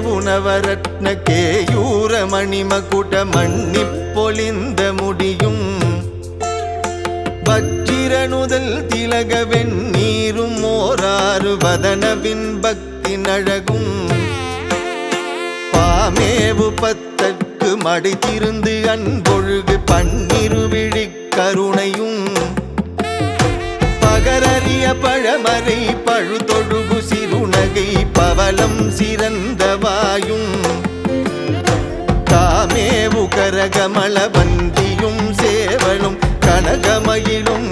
கேவுனவரத்ன கேயூர மணிமகுட மன்னிப் பொலிந்த முடியும் வச்சிரனுதல் திலக வெண்ணீரும் ஓராறு வதனவின் பக்தி நழகும் பாமேவு பத்தற்கு மடித்திருந்து அன்பொழுகு பன்னிருவிழி கருணையும் பகரறிய பழமறை பழுதொழுகு சிறுநகை பவளம் சிறந்தவாயும் காமேவு கரகமள வந்தியும் சேவலும் கனகமயிலும்